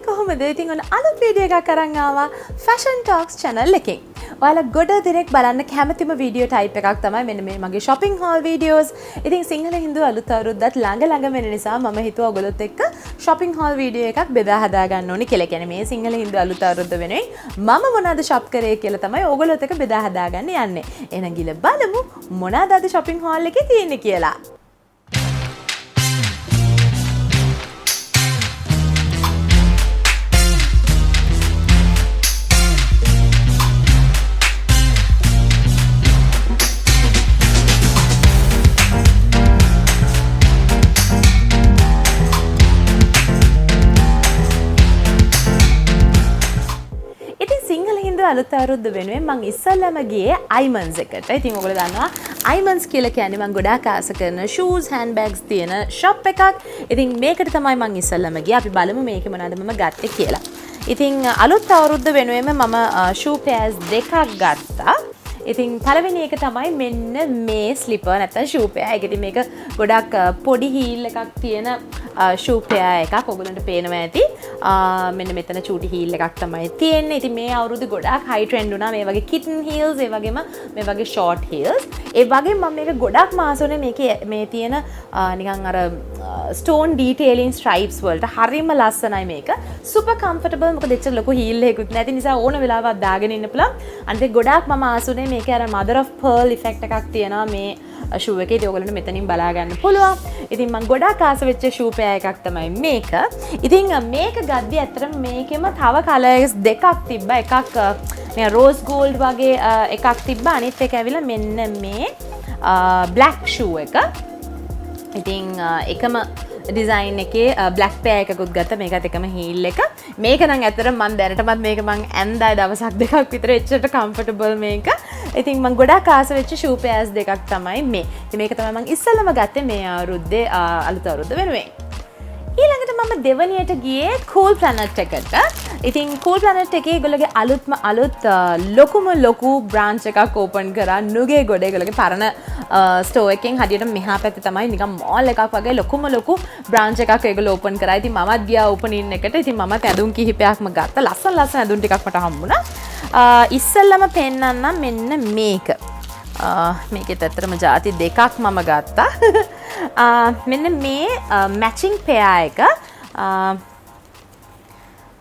කොහොමද? ඉතින් ඔන්න අලුත් වීඩියෝ එකක් අරන් ආවා Fashion Talks channel එකෙන්. ඔයාලා ගොඩ දෙනෙක් බලන්න කැමතිම වීඩියෝ ටයිප් එකක් තමයි මෙන්න මේ මගේ shopping haul videos. ඉතින් සිංහල හින්දු අලුත් අවුරුද්දත් ළඟ වෙන නිසා මම හිතුවා ඔයගොල්ලොත් එක්ක shopping haul වීඩියෝ එකක් බෙදා හදා ගන්න ඕනි කියලා. කියන්නේ මේ සිංහල හින්දු අලුත් අවුරුද්ද වෙනුවෙන් මම මොනවද shop කරේ කියලා තමයි ඔයගොල්ලොත් එක්ක බෙදා හදා ගන්න යන්නේ. එහෙනම් ගිල බලමු මොනවද අද shopping haul එකේ තියෙන්නේ කියලා. අලුත් අවුරුද්ද වෙනුවෙන් මම ඉස්සෙල්ලාම ගියේ අයිමන්ස් එකට. ඉතින් ඔයගොල්ලෝ දන්නවා අයිමන්ස් කියලා කියන්නේ මම ගොඩාක් ආස කරන shoes hand bags තියෙන shop එකක්. ඉතින් මේකට තමයි මම ඉස්සෙල්ලාම ගියේ. අපි බලමු මේකේ මොනවද මම ගත්තේ කියලා. ඉතින් අලුත් අවුරුද්ද වෙනුවෙන් මම shoe pairs දෙකක් ගත්තා. ඉතින් පළවෙනි එක තමයි මෙන්න මේ slipper නැත්නම් shoe pair. ඒක ඉතින් මේක ගොඩක් පොඩි heel එකක් තියෙන shoe pair එකක්. ඔයගොල්ලන්ට පේනවා ඇති. මෙන්න මෙතන චූටි heel එකක් තමයි තියෙන්නේ. ඉතින් මේ අවුරුද්දේ ගොඩාක් high trend වුණා මේ වගේ kitten heels, ඒ වගේම මේ වගේ short heels. ඒ වගේම මම මේක ගොඩක් මාසෝනේ මේකේ මේ තියෙන නිකන් අර stone detailing stripes වලට හරිම ලස්සනයි මේක. super comfortable. මොකද එච්චර ලොකු heel එකකුත් නැති නිසා ඕන වෙලාවක් දාගෙන ඉන්න පුළුවන්. අනිත් ගොඩාක් මම ආසුනේ මේකේ අර mother of pearl effect එකක් තියෙනවා මේ shoe එකේ. ඒක ඔයගොල්ලන්ට මෙතනින් බලා ගන්න පුළුවන්. ඉතින් මම ගොඩාක් ආස වෙච්ච shoe pair එකක් තමයි මේක. ඉතින් මේක ගද්දි ඇත්තටම මේකෙම තව colours දෙකක් තිබ්බා. එකක් මේ rose gold වගේ එකක් තිබ්බා. අනිත් එක ඇවිල්ලා මෙන්න මේ black shoe එක. ඉතින් එකම ඩිසයින් එකේ බ්ලැක් පෙයා එකකුත් ගත්තා. මේකත් එකම හීල් එක. මේක නම් ඇත්තටම මම දැනටමත් මේක මම ඇන්දා දවසක් දෙකක් විතර එච්චරට කම්ෆර්ටබල් මේක. ඉතින් මම ගොඩක් ආස වෙච්ච shoe pairs දෙකක් තමයි මේ. ඉතින් මේක තමයි මම ඉස්සෙල්ලම ගත්තේ මේ අවුරුද්දේ අලුත් අවුරුද්ද වෙනුවෙන්. ඊළඟට මම දෙවනියට ගියේ Cool Planet එකට. ඉතින් Cool Planet එකේ ඒගොල්ලෝගේ අලුත් ලොකු බ්‍රාන්ච් එකක් ඕපන් කරා නුගේ ගොඩ. ඒගොල්ලෝගේ පරණ ස්ටෝර් එකෙන් හදියට මෙහා පැත්තේ තමයි නිකන් මෝල් එකක් වගේ ලොකු බ්‍රාන්ච් එකක් ඒගොල්ලෝ ඕපන් කරා. ඉතින් මමත් ගියා ඕපනින් එකට. ඉතින් මමත් ඇඳුම් කිහිපයක්ම ගත්තා. ලස්සන ඇඳුම් ටිකක් මට හම්බුණා. ඉස්සෙල්ලම පෙන්නන්නම් මෙන්න මේක. මේකෙත් ඇත්තටම ಜಾති දෙකක් මම ගත්තා. මෙන්න මේ matching pair එක.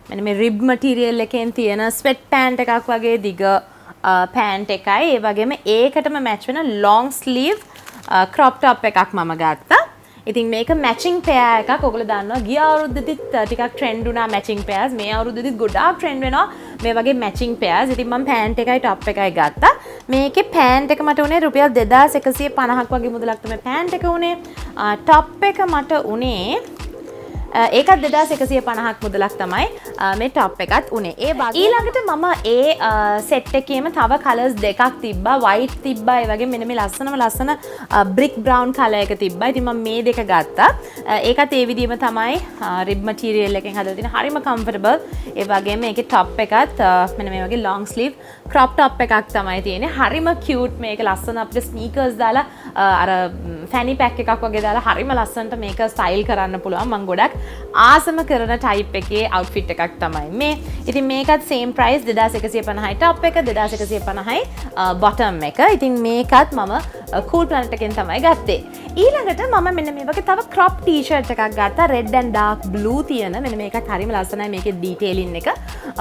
මෙන්න මේ rib material එකෙන් තියෙන sweat pant එකක් වගේ දිග pant එකයි. ඒ වගේම ඒකටම match වෙන long sleeve crop top එකක් මම ගත්තා. ඉතින් මේක matching pair එකක්. ඔයගොල්ලෝ දන්නවා ගිය අවුරුද්දෙදිත් ටිකක් trend වුණා matching pairs. මේ අවුරුද්දෙදිත් ගොඩාක් trend වෙනවා මේ වගේ matching pairs. ඉතින් මම pant එකයි top එකයි ගත්තා. මේකේ pant එක මට උනේ රුපියල් 2150ක් වගේ මුදලක් තමයි pant එක උනේ. top එක මට උනේ ඒකත් 2150ක් මුදලක් තමයි මේ top එකත් උනේ. ඒ වගේ ඊළඟට මම ඒ සෙට් එකේම තව කලර්ස් දෙකක් තිබ්බා. white තිබ්බා. ඒ වගේ මෙන්න මේ ලස්සන brick brown color එක තිබ්බා. ඉතින් මම මේ දෙක ගත්තා. ඒකත් ඒ විදිහම තමයි rib material එකෙන් හදලා තියෙන. හරිම comfortable. ඒ වගේම මේකේ top එකත් මෙන්න මේ වගේ long sleeve crop top එකක් තමයි තියෙන්නේ. හරිම cute. මේක ලස්සන අපිට sneakers දාලා අර fanny pack එකක් වගේ දාලා හරිම ලස්සනට මේක style කරන්න පුළුවන්. මම ගොඩක් ආසම කරන type එකේ outfit එකක් තමයි මේ. ඉතින් මේකත් same price 2150යි top එක 2150යි bottom එක. ඉතින් මේකත් මම Cool Planet එකෙන් තමයි ගත්තේ. ඊළඟට මම මෙන්න මේ වගේ තව crop t-shirt එකක් ගත්තා. red and dark blue තියෙන. මෙන්න මේකත් හරිම ලස්සනයි. මේකේ detailing එක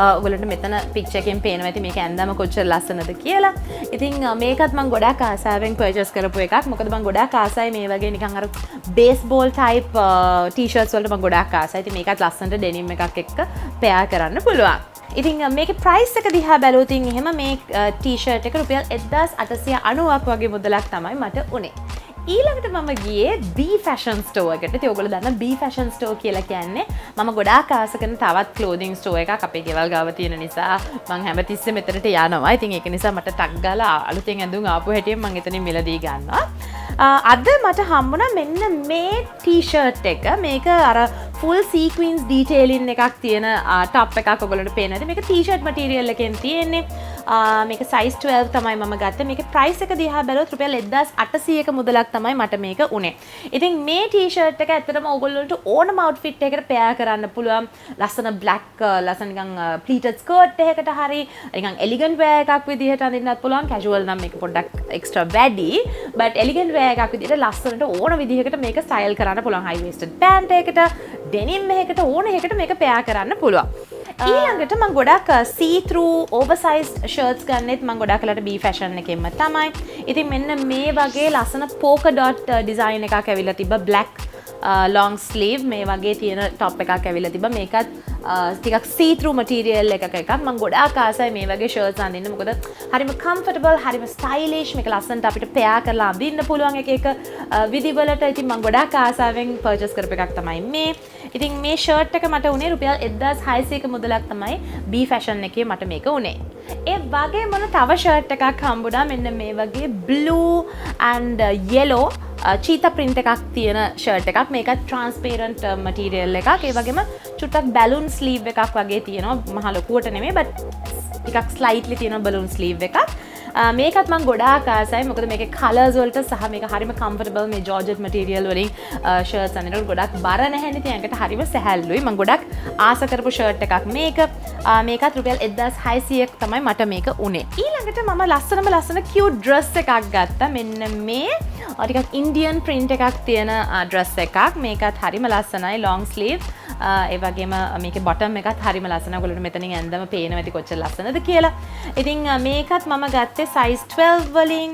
ඔයගොල්ලන්ට මෙතන picture එකෙන් පේනවා ඇති මේක ඇඳම කොච්චර ලස්සනද කියලා. ඉතින් මේකත් මම ගොඩක් ආසාවෙන් purchase කරපු එකක්. මොකද මම ගොඩක් ආසයි මේ වගේ නිකන් අර baseball type t-shirts වලට මම ගොඩක් ආසයි. ඉතින් මේකත් ලස්සනට denim එකක් එක්ක pair කරන්න පුළුවන්. ඉතින් මේකේ price එක දිහා බැලුවොත් එහෙම මේ t-shirt එක රුපියල් 1890ක් වගේ මුදලක් තමයි මට උනේ. ඊළඟට මම ගියේ B fashion store එකට. ඉතින් ඔයගොල්ලෝ දන්න B fashion store කියලා කියන්නේ මම ගොඩාක් ආස කරන තවත් clothing store එකක් අපේ ගෙවල් ගාව තියෙන නිසා මම හැමතිස්සෙම මෙතනට යනවා. ඉතින් ඒක නිසා මට ටක් ගාලා අලුතෙන් ඇඳුම් ආපු හැටියෙන් මම එතනින් මිලදී ගන්නවා. අද මට හම්බුණා මෙන්න මේ t-shirt එක. මේක අර full sequins detailing එකක් තියෙන top එකක් ඔයගොල්ලන්ට පේනවා. මේක t-shirt material එකෙන් තියෙන්නේ. මේක size 12 තමයි මම ගත්තේ. මේකේ price එක දිහා බැලුවොත් රුපියල් 1800ක මුදලක් තමයි මට මේක උනේ. ඉතින් මේ t-shirt එක ඇත්තටම ඕගොල්ලන්ට ඕනම outfit එකකට pair කරන්න පුළුවන්. ලස්සන black ලස්සන නිකන් pleated skirt එකකට හරි නිකන් elegant wear එකක් විදිහට අඳින්නත් පුළුවන්. casual නම් මේක පොඩ්ඩක් extra වැඩි. but elegant wear එකක් විදිහට ලස්සනට ඕන විදිහකට මේක style කරන්න පුළුවන්. high waisted pant එකකට denim එකකට ඕන එකකට මේක pair කරන්න පුළුවන්. ඊළඟට මම ගොඩක් see through oversized shirts ගන්නෙත් මම ගොඩක් කලට B fashion එකෙන්ම තමයි. ඉතින් මෙන්න මේ වගේ ලස්සන polka dot design එකක් ඇවිල්ලා තිබ්බා black long sleeve මේ වගේ තියෙන top එකක් ඇවිල්ලා තිබ්බා. මේකත් ටිකක් see through material එකක් මම ගොඩාක් ආසයි මේ වගේ shirts අඳින්න. මොකද හරිම comfortable හරිම stylish මේක ලස්සනට අපිට pair කරලා අඳින්න පුළුවන් එක විදිවලට. ඉතින් මම ගොඩාක් ආසාවෙන් purchase කරපු එකක් තමයි මේ. ඉතින් මේ shirt එක මට උනේ රුපියල් 1600ක මුදලක් තමයි B fashion එකේ මට මේක උනේ. ඒ වගේ මොන තව shirt එකක් හම්බුණා මෙන්න මේ වගේ blue and yellow cheetah print එකක් තියෙන shirt එකක්. මේකත් transparent material එකක්. ඒ වගේම චුට්ටක් balloon sleeve එකක් වගේ තියෙනවා. මහ ලොකුවට නෙමෙයි but ටිකක් slightly තියෙන balloon sleeve එකක්. මේකත් මම ගොඩාක් ආසයි. මොකද මේකේ colors වලට සහ මේක හරිම comfortable මේ georgette material වලින් shirts අඳිනකොට ගොඩක් බර නැහැ නේ. ඉතින් ඒකට හරිම සැහැල්ලුයි. මම ගොඩක් ආස කරපු shirt එකක් මේක. මේකත් රුපියල් 1600ක් තමයි මට මේක උනේ. ඊළඟට මම ලස්සන cute dress එකක් ගත්තා. මෙන්න මේ ටිකක් Indian print එකක් තියෙන dress එකක්. මේකත් හරිම ලස්සනයි long sleeve. ඒ වගේම මේකේ bottom එකත් හරිම ලස්සනයි. ඔයගොල්ලෝ මෙතනින් ඇඳම පේනවා ඇති කොච්චර ලස්සනද කියලා. ඉතින් මේකත් මම ගත්තේ size 12 වලින්.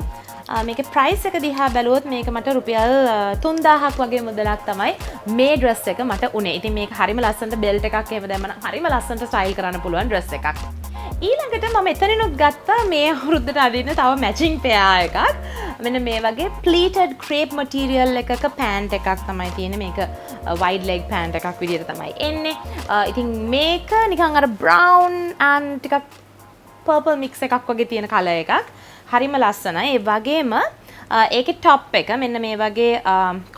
මේකේ price එක දිහා බැලුවොත් මේක මට රුපියල් 3000ක් වගේ මුදලක් තමයි මේ dress එක මට උනේ. ඉතින් මේක හරිම ලස්සනට belt එකක් එහෙම දැම්මම හරිම ලස්සනට style කරන්න පුළුවන් dress එකක්. ඊළඟට මම එතනිනුත් ගත්තා මේ අවුරුද්දට අදින්න තව matching pair එකක්. මෙන්න මේ වගේ pleated crepe material එකක pant එකක් තමයි තියෙන්නේ. මේක wide leg pant එකක් විදිහට තමයි එන්නේ. ඉතින් මේක නිකන් අර brown and ටිකක් purple mix එකක් වගේ තියෙන color එකක්. හරිම ලස්සනයි. ඒ වගේම ඒකේ top එක මෙන්න මේ වගේ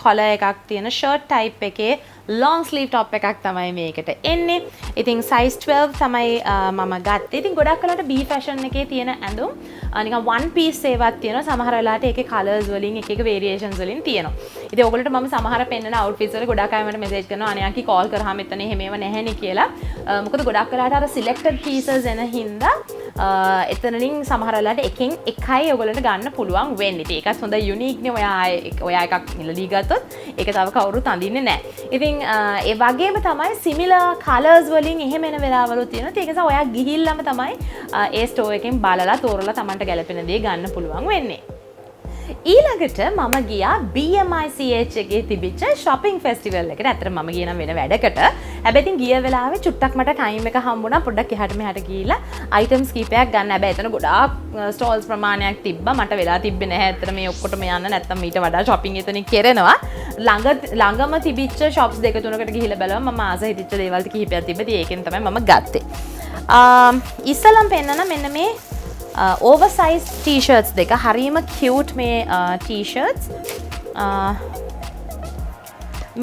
collar එකක් තියෙන shirt type එකේ long sleeve top එකක් තමයි මේකට එන්නේ. ඉතින් size 12 තමයි මම ගත්තේ. ඉතින් ගොඩක් කලකට B fashion එකේ තියෙන ඇඳුම් නිකන් one piece ඒවත් තියෙනවා. සමහර වෙලාවට ඒකේ colors වලින් එක variations වලින් තියෙනවා. ඉතින් ඔයගොල්ලෝට මම සමහර පෙන්නන outfits වල ගොඩක් අය මට message කරනවා අනේ අකි call කරාම එතන එහෙමව නැහැනේ කියලා. මොකද ගොඩක් වෙලාවට අර selected pieces එන හින්දා එතනලින් සමහර වෙලාවට එකෙන් එකයි ඔයගොල්ලන්ට ගන්න පුළුවන් වෙන්නේ. ඉතින් ඒකත් හොඳ unique නේ. ඔයා එකක් මිලදී ගත්තොත් ඒක තව කවුරුත් අඳින්නේ නැහැ. ඉතින් ඒ වගේම තමයි similar colors වලින් එහෙම එන වෙලාවලු තියෙනවා. ඒක නිසා ඔයා ගිහිල්ලාම තමයි ඒ store එකෙන් බලලා තෝරලා Tamanට ගැලපෙන දේ ගන්න පුළුවන් වෙන්නේ. ඊළඟට මම ගියා BMICH එකේ තිබිච්ච shopping festival එකට. ඇත්තට මම ගියේ නම් වෙන වැඩකට. හැබැයි ඉතින් ගිය වෙලාවේ චුට්ටක් මට time එක හම්බුණා. පොඩ්ඩක් එහාට මෙහාට ගිහිල්ලා items කීපයක් ගන්න. හැබැයි එතන ගොඩාක් stalls ප්‍රමාණයක් තිබ්බා. මට වෙලා තිබ්බේ නැහැ. ඇත්තට මේ ඔක්කොටම යන්න නැත්තම් ඊට වඩා shopping එතනින් කරනවා. ළඟම තිබිච්ච shops දෙක තුනකට ගිහිල්ලා බැලුවා. මම ආස හිතච්ච දේවල් කිහිපයක් තිබ්බා. ඉතින් ඒකෙන් තමයි මම ගත්තේ. ඉස්සලම් පෙන්නන මෙන්න මේ oversized t-shirts දෙක හරිම cute මේ t-shirts.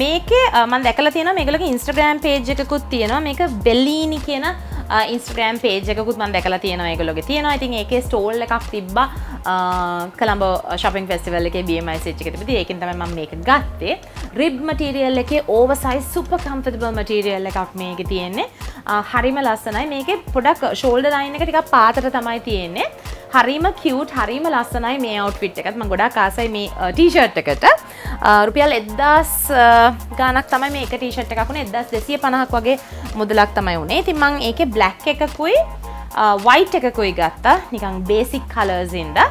මේකේ මම දැකලා තියෙනවා මේගොල්ලෝගේ Instagram page එකකුත් තියෙනවා. මේක Bellini කියන Instagram page එකකුත් මම දැකලා තියෙනවා ඒගොල්ලෝගේ තියෙනවා. ඉතින් ඒකේ stall එකක් තිබ්බා කොළඹ shopping festival එකේ BMICH එකේ තිබ්බා. ඒකෙන් තමයි මම මේක ගත්තේ. rib material එකේ oversized super comfortable material එකක් මේකේ තියෙන්නේ. හරිම ලස්සනයි. මේකේ පොඩක් shoulder line එක ටිකක් පාතට තමයි තියෙන්නේ. හරිම cute හරිම ලස්සනයි මේ outfit එකත්. මම ගොඩාක් ආසයි මේ t-shirt එකට. රුපියල් 1000 ගාණක් තමයි මේ එක t-shirt එකක් උනේ. 1250ක් වගේ මුදලක් තමයි උනේ. ඉතින් මම ඒකේ black එකකුයි white එකකුයි ගත්තා. නිකන් basic colors ඉඳලා.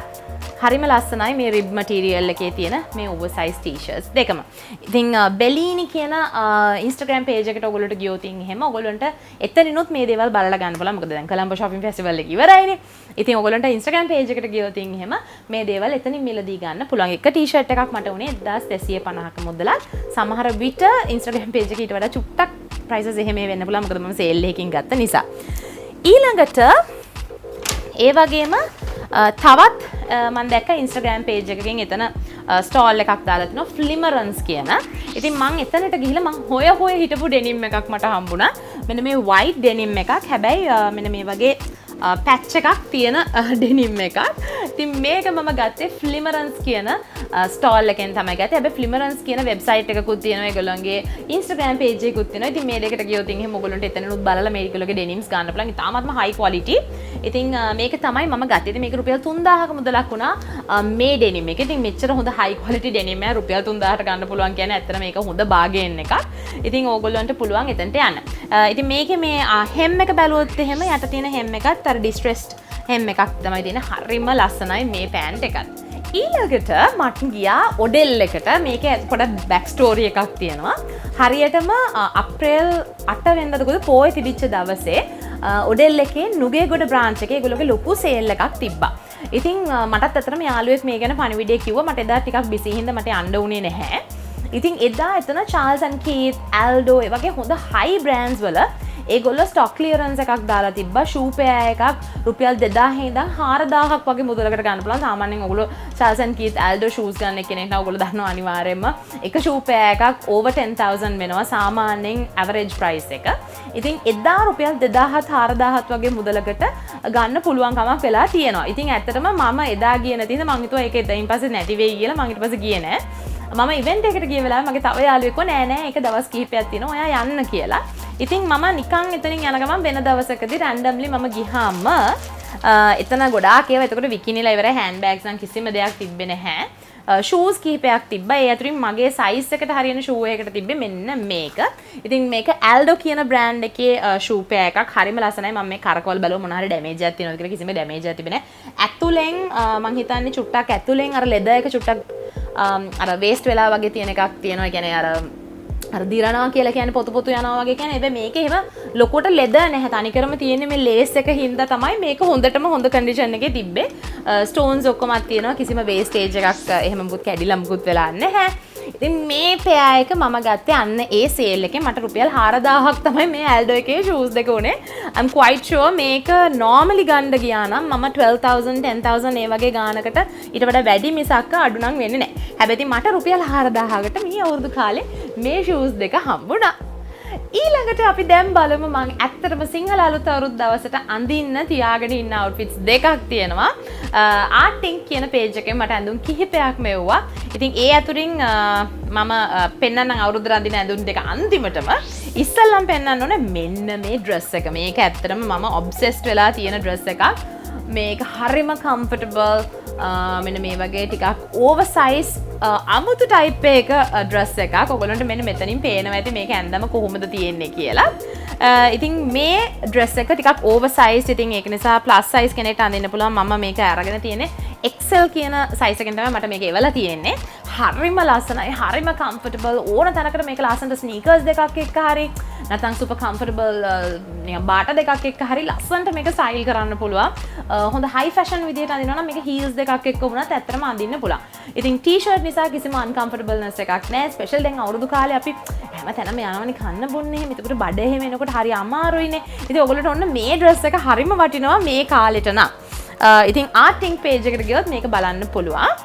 හරිම ලස්සනයි මේ rib material එකේ තියෙන මේ oversized t-shirts දෙකම. ඉතින් Bellini කියන Instagram page එකට ඔයගොල්ලෝට ගියොත් එහෙම ඔයගොල්ලන්ට එතනිනුත් මේ දේවල් බලලා ගන්න පුළුවන්. මොකද දැන් කොළඹ shopping festival එක ඉවරයිනේ. ඉතින් ඔයගොල්ලන්ට Instagram page එකට ගියොත් එහෙම මේ දේවල් එතනින් මිලදී ගන්න පුළුවන්. එක t-shirt එකක් මට උනේ 1250ක මුදලක්. සමහර විට Instagram page එකේ ඊට වඩා චුට්ටක් prices එහෙම වෙන්න පුළුවන්. මොකද මම sale එකකින් ගත්ත නිසා. ඊළඟට ඒ වගේම තවත් මම දැක්ක Instagram page එකකින් එතන stall එකක් දාලා තිනවා Flimmerance කියන. ඉතින් මම එතනට ගිහිල්ලා මම හොය හිටපු denim එකක් මට හම්බුණා. මෙන්න මේ white denim එකක්. හැබැයි මෙන්න මේ වගේ පැච් එකක් තියෙන ඩෙනිම් එකක්. ඉතින් මේක මම ගත්තේ ෆ්ලිමරන්ස් කියන ස්ටෝල් එකෙන් තමයි ගත්තේ. හැබැයි ෆ්ලිමරන්ස් කියන වෙබ්සයිට් එකකුත් තියෙනවා. ඒගොල්ලන්ගේ Instagram page එකකුත් තියෙනවා. ඉතින් මේ දෙකට ගියොත් එහෙනම් ඔයගොල්ලන්ට එතනනුත් බලලා මේගොල්ලෝගේ ඩෙනිම්ස් ගන්න පුළුවන්. ඉතාමත්ම high quality. ඉතින් මේක තමයි මම ගත්තේ. ඉතින් මේක රුපියල් 3000ක මුදලක් වුණා මේ ඩෙනිම් එක. ඉතින් මෙච්චර හොඳ high quality ඩෙනිම් එක රුපියල් 3000ට ගන්න පුළුවන් කියන්නේ ඇත්තට මේක හොඳ bargain එකක්. ඉතින් ඕගොල්ලන්ට පුළුවන් එතනට යන්න. ඉතින් මේකේ මේ hem එක බැලුවොත් එහෙම යට තියෙන hem එකත් අර distressed hem එකක් තමයි තියෙන. හරිම ලස්සනයි මේ pant එකත්. ඊළඟට මට ගියා ඔඩෙල් එකට. මේකේ පොඩක් බෑක් ස්ටෝරි එකක් තියෙනවා. හරියටම අප්‍රේල් 8 වෙනිදාද පෝය තිබිච්ච දවසේ ඔඩෙල් එකේ නුගේගොඩ බ්‍රාන්ච් එකේ ඒගොල්ලෝගේ ලොකු සේල් එකක් තිබ්බා. ඉතින් මටත් අතරම යාළුවෙක් මේ ගැන පණිවිඩය කිව්වා. මට එදා ටිකක් බිසි හින්දා මට යන්න උනේ නැහැ. ඉතින් එදා එතන Charles and Keith, Aldo ඒ වගේ හොඳ high brands වල ඒගොල්ලෝ stock clearance එකක් දාලා තිබ්බා. shoe pair එකක් රුපියල් 2000 ඉඳන් 4000ක් වගේ මුදලකට ගන්න පුළුවන්. සාමාන්‍යයෙන් ඔයගොල්ලෝ Charles and Keith, Aldo shoes ගන්න කෙනෙක් නම් ඔයගොල්ලෝ දන්නවා අනිවාර්යයෙන්ම එක shoe pair එකක් over 10000 වෙනවා සාමාන්‍යයෙන් average price එක. ඉතින් එදා රුපියල් 2000ත් 4000ත් වගේ මුදලකට ගන්න පුළුවන් කමක් වෙලා තියෙනවා. ඉතින් ඇත්තටම මම එදා ගියේ නැති හින්දා මං හිතුවා ඒක එදින් පස්සේ නැති වෙයි කියලා. මං ඊට පස්සේ ගියේ නෑ. මම ඉවෙන්ට් එකකට ගිය වෙලාවේ මගේ තව යාළුවෙක් කිව්වා නෑ නෑ ඒක දවස් කිහිපයක් තියෙනවා ඔයා යන්න කියලා. ඉතින් මම නිකන් එතනින් යන ගමන් වෙන දවසකදී රැන්ඩම්ලි මම ගිහාම එතන ගොඩාක් ඒවා එතකොට විකිනිලා ඉවරයි හෑන්ඩ් බෑග්ස් නම් කිසිම දෙයක් තිබ්බේ නැහැ. ෂූස් කිහිපයක් තිබ්බා. ඒ අතරින් මගේ සයිස් එකට හරියන ෂූ එකකට තිබ්බේ මෙන්න මේක. ඉතින් මේක Aldo කියන බ්‍රෑන්ඩ් එකේ ෂූ පෙයා එකක්. හරිම ලස්සනයි. මම මේ කරකවල බලුවා මොන හරි ඩැමේජ් එකක් තියෙනවද කියලා. කිසිම ඩැමේජ් එකක් තිබෙන්නේ නැහැ. ඇතුලෙන් මං හිතන්නේ චුට්ටක් ඇතුලෙන් අර ලෙදර් එක චුට්ටක් අර වේස්ට් වෙලා වගේ තියෙන එකක් තියෙනවා. ඒ කියන්නේ අර දිරනවා කියලා කියන්නේ පොතු පොතු යනවා වගේ කියන්නේ. හැබැයි මේක එහෙම ලොකුවට ලෙදර් නැහැ. තනිකරම තියෙන්නේ මේ ලේස් එක හින්දා තමයි මේක හොඳටම හොඳ කන්ඩිෂන් එකේ තිබ්බේ. ස්ටෝන්ස් ඔක්කොමත් තියෙනවා. කිසිම වේස්ටේජ් එකක් එහෙම මුකුත් කැඩිලා මුකුත් වෙලා නැහැ. ඉතින් මේ පෙයා එක මම ගත්තේ අන්න ඒ සේල් එකේ. මට රුපියල් 4000ක් තමයි මේ Aldo එකේ shoes දෙක උනේ. I'm quite sure මේක normally ගන්න ගියා නම් මම 12000 10000 ඒ වගේ ගානකට ඊට වඩා වැඩි මිසක් අඩු නම් වෙන්නේ නැහැ. හැබැයි ඉතින් මට රුපියල් 4000කට මේ අවුරුදු කාලේ මේ shoes දෙක හම්බුණා. ඊළඟට අපි දැන් බලමු මම ඇත්තටම සිංහල අලුත් අවුරුදු දවසට අඳින්න තියාගෙන ඉන්න outfits දෙකක් තියෙනවා. ආටින් කියන page එකෙන් මට ඇඳුම් කිහිපයක් මෙව්වා. ඉතින් ඒ අතුරින් මම පෙන්නන්නම් අවුරුද්දට අඳින ඇඳුම් දෙක අන්තිමටම. ඉස්සල්ලාම පෙන්නන්න ඕනේ මෙන්න මේ dress එක. මේක ඇත්තටම මම obsessed වෙලා තියෙන dress එකක්. මේක හරිම comfortable. මෙන්න මේ වගේ ටිකක් oversize අමුතු type එක dress එකක්. ඔයගොල්ලන්ට මෙන්න මෙතනින් පේනවා ඇති මේක ඇඳම කොහොමද තියෙන්නේ කියලා. ඉතින් මේ dress එක ටිකක් oversize. ඉතින් ඒක නිසා plus size කෙනෙක්ට අඳින්න පුළුවන්. මම මේක අරගෙන තියෙන්නේ XL කියන size එකෙන් තමයි මට මේක එවලා තියෙන්නේ. හරිම ලස්සනයි. හරිම comfortable. ඕන තැනකට මේක ලස්සනට sneakers දෙකක් එක්ක හරි නැත්නම් super comfortable නිකන් බාටා දෙකක් එක්ක හරි ලස්සනට මේක style කරන්න පුළුවන්. හොඳ high fashion විදියට අඳිනවා නම් මේක heels දෙකක් එක්ක වුණත් ඇත්තටම අඳින්න පුළුවන්. ඉතින් t-shirt නිසා කිසිම uncomfortableness එකක් නැහැ. ස්පෙෂල් දැන් අවුරුදු කාලේ අපි හැම තැනම යනවනේ කන්න බොන්න එහෙම. ඒකට බඩ එහෙම එනකොට හරි අමාරුයිනේ. ඉතින් ඔයගොල්ලෝට ඔන්න මේ dress එක හරිම වටිනවා මේ කාලෙට නම්. ඉතින් ආටින් page එකට ගියොත් මේක බලන්න පුළුවන්.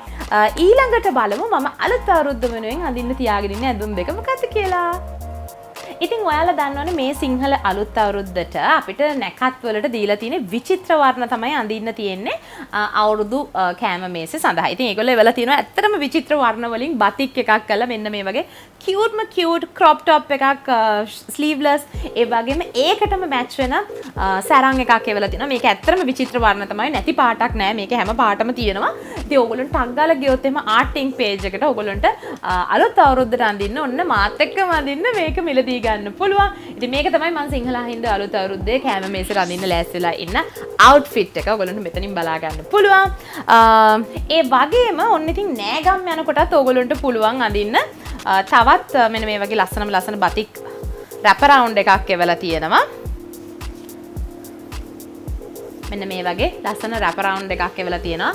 ඊළඟට බලමු මම අලුත් අවුරුද්ද වෙනුවෙන් අඳින්න තියාගෙන ඉන්න ඇඳුම් දෙක මොකක්ද කියලා. ඉතින් ඔයාලා දන්නවනේ මේ සිංහල අලුත් අවුරුද්දට අපිට නැකත් වලට දීලා තියෙන විචිත්‍ර වර්ණ තමයි අඳින්න තියෙන්නේ අවුරුදු කෑම මේසේ සඳහා. ඉතින් ඒගොල්ලෝ එවලා තියෙනවා ඇත්තටම විචිත්‍ර වර්ණ වලින් බතික් එකක් කරලා මෙන්න මේ වගේ cute crop top එකක් sleeveless ඒ වගේම ඒකටම match වෙන සැරන් එකක් එවලා තියෙනවා. මේක ඇත්තටම විචිත්‍ර වර්ණ තමයි. නැති පාටක් නෑ. මේක හැම පාටම තියෙනවා. ඉතින් ඕගොල්ලන්ට ටග් ගාලා ගියොත් එහෙම ආටින් page එකට ඕගොල්ලන්ට අලුත් අවුරුද්දට අඳින්න ඔන්න මාත් එක්කම අඳින්න මේක මිලදී ගන්න පුළුවන්. ඉතින් මේක තමයි මම සිංහල හින්ද අලුත් අවුරුද්දේ කෑම මේසෙට අඳින්න ලෑස්ති වෙලා ඉන්න outfit එක. ඔයගොල්ලන්ට මෙතනින් බලා ගන්න පුළුවන්. ඒ වගේම ඔන්න ඉතින් නෑගම් යනකොටත් ඔයගොල්ලන්ට පුළුවන් අඳින්න තවත් මෙන්න මේ වගේ ලස්සන බතික් wrap around එකක් එවලා තියෙනවා. මෙන්න මේ වගේ ලස්සන wrap around එකක් එවලා තියෙනවා.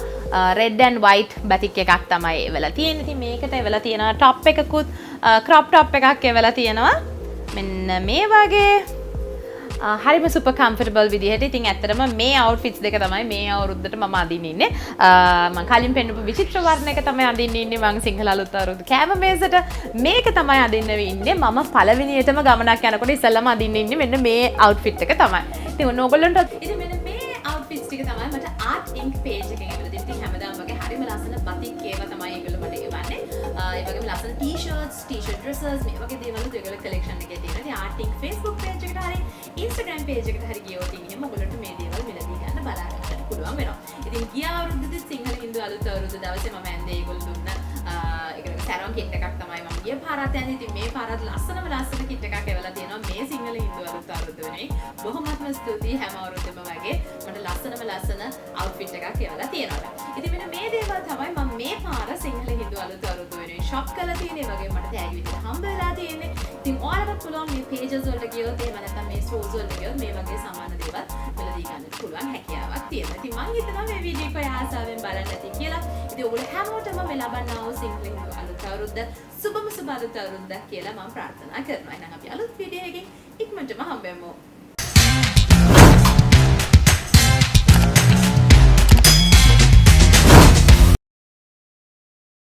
red and white batik එකක් තමයි එවලා තියෙන්නේ. ඉතින් මේකට එවලා තියෙනවා top එකකුත් crop top එකක් එවලා තියෙනවා. මෙන්න මේ වගේ හරිම super comfortable විදිහට. ඉතින් ඇත්තටම මේ outfits දෙක තමයි මේ අවුරුද්දට මම අඳින්න ඉන්නේ. මම කලින් පෙන්නපු විචිත්‍ර වර්ණ එක තමයි අඳින්න ඉන්නේ මම සිංහල අලුත් අවුරුදු කෑම මේසට. මේක තමයි අඳින්න ඉන්නේ. මම පළවෙනියටම ගමනක් යනකොට ඉස්සෙල්ලාම අඳින්න ඉන්නේ මෙන්න මේ outfit එක තමයි. ඉතින් ඔන්න ඕගොල්ලන්ට ඉතින් මෙන්න මේ තමයි මට ආර්ට් ඉන්ක් පේජ් එකෙන් එවලා දෙන්න. ඉතින් හැමදාම වගේ හරිම ලස්සන බතික් ඒවා තමයි ඒගොල්ලෝ මට එවන්නේ. ඒ වගේම ලස්සන ටී-ෂර්ට්ස්, ටී-ෂර්ට් ඩ්‍රෙසස් මේ වගේ දේවල් ඒගොල්ලෝ කලෙක්ෂන් එකේ තියෙනවා. ඉතින් ආර්ට් ඉන්ක් Facebook පේජ් එකට හරි Instagram පේජ් එකට හරි ගියොත් එහෙම ඔයගොල්ලන්ට මේ දේවල් මිලදී ගන්න බලා ගන්න පුළුවන් වෙනවා. ඉතින් ගිය අවුරුද්දේ සිංහල හින්දු අලුත් අවුරුද්ද දවසේ මම ඇන්දේ ඒගොල්ලෝ දුන්න ඒකට සැරොන් කිට් එකක් තමයි මම ගිය පාරත් යන්නේ. ඉතින් මේ පාරත් ලස්සනම ලස්සන කිට් එකක් එවලා තියෙනවා මේ සිංහල හින්දු අලුත් අවුරුද්ද වෙනුවෙන්. බොහොමත්ම ස්තුතියි හැම අවුරුද්දම වගේ මට ලස්සනම ලස්සන අවුට්ෆිට් එකක් එවලා තියෙනවා. ඉතින් මෙන්න මේ දේවල් තමයි මම මේ පාර සිංහල හින්දු අලුත් අවුරුද්ද වෙනුවෙන් ෂොප් කරලා තියෙන්නේ. වගේ මට තෑගි විදිහට හම්බ වෙලා තියෙන්නේ. ඉතින් ඔයාලට පුළුවන් මේ pages වලට ගියොත් එහෙම නැත්නම් මේ stores වලට ගියොත් මේ වගේ සමාන දේවල් මිලදී ගන්න පුළුවන් හැකියාවක් තියෙනවා. ඉතින් මම හිතනවා මේ වීඩියෝ එක ඔයා ආසාවෙන් බලන්න ඇති කියලා. ඉතින් ඔයගොල්ලෝ හැමෝටම මේ ලබන්නා වූ සිංහල හින්දු අලුත් අවුරුද්ද සුබම සුබ අලුත් අවුරුද්දක් කියලා මම ප්‍රාර්ථනා කරනවා. එහෙනම් අපි අලුත් වීඩියෝ එකකින් ඉක්මනටම හම්බෙමු.